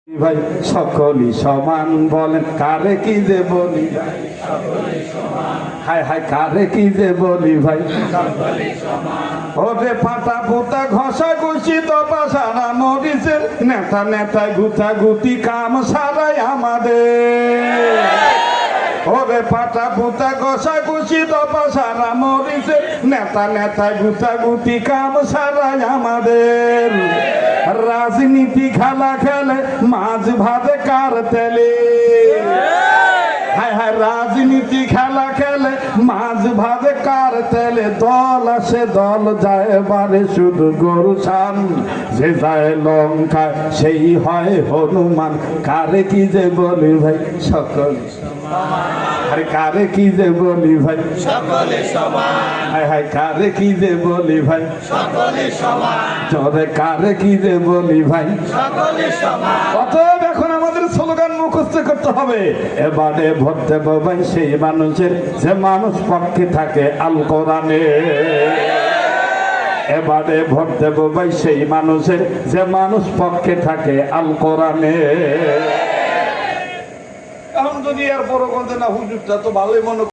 ভাই সকলই সমান বলেন কারে কি যে বলি হায় হায় কারে কি যে বলি ভাই ওরে পাতা পোতা ঘষা ঘুষি দপা সারা মরিচের নেতা নেতা গুতা গুতি কাম সারাই আমাদের ওরে পাতা পোতা ঘষা ঘুষি দপা সারা মরিচের নেতা নেতা গুতা গুতি কাম সারাই আমাদের রাজনীতি খেলা খেলে মাছ ভাতে কার তেলে হায় হায় রাজনীতি খেলা খেলে মাছ ভাতে কার তেলে দল আসে দল যায় এবারে শুধু গরু ছান যে যায় লঙ্কায় সেই হয় হনুমান কারে কি যে বলি ভাই সকল আরে কারে কি যে বলি ভাই সকলে সমান হায় হায় কারে কি যে বলি ভাই সকলে সমান জরে কারে কি যে বলি ভাই সকলে সমান অতএব এখন আমাদের স্লোগান মুখস্থ করতে হবে এবারে ভোট দেব ভাই সেই মানুষের যে মানুষ পক্ষে থাকে আল কোরআনে এবারে ভোট দেব ভাই সেই মানুষের যে মানুষ পক্ষে থাকে আল কোরআনে এখন যদি এর পরও না হুজুরটা তো ভালোই মনে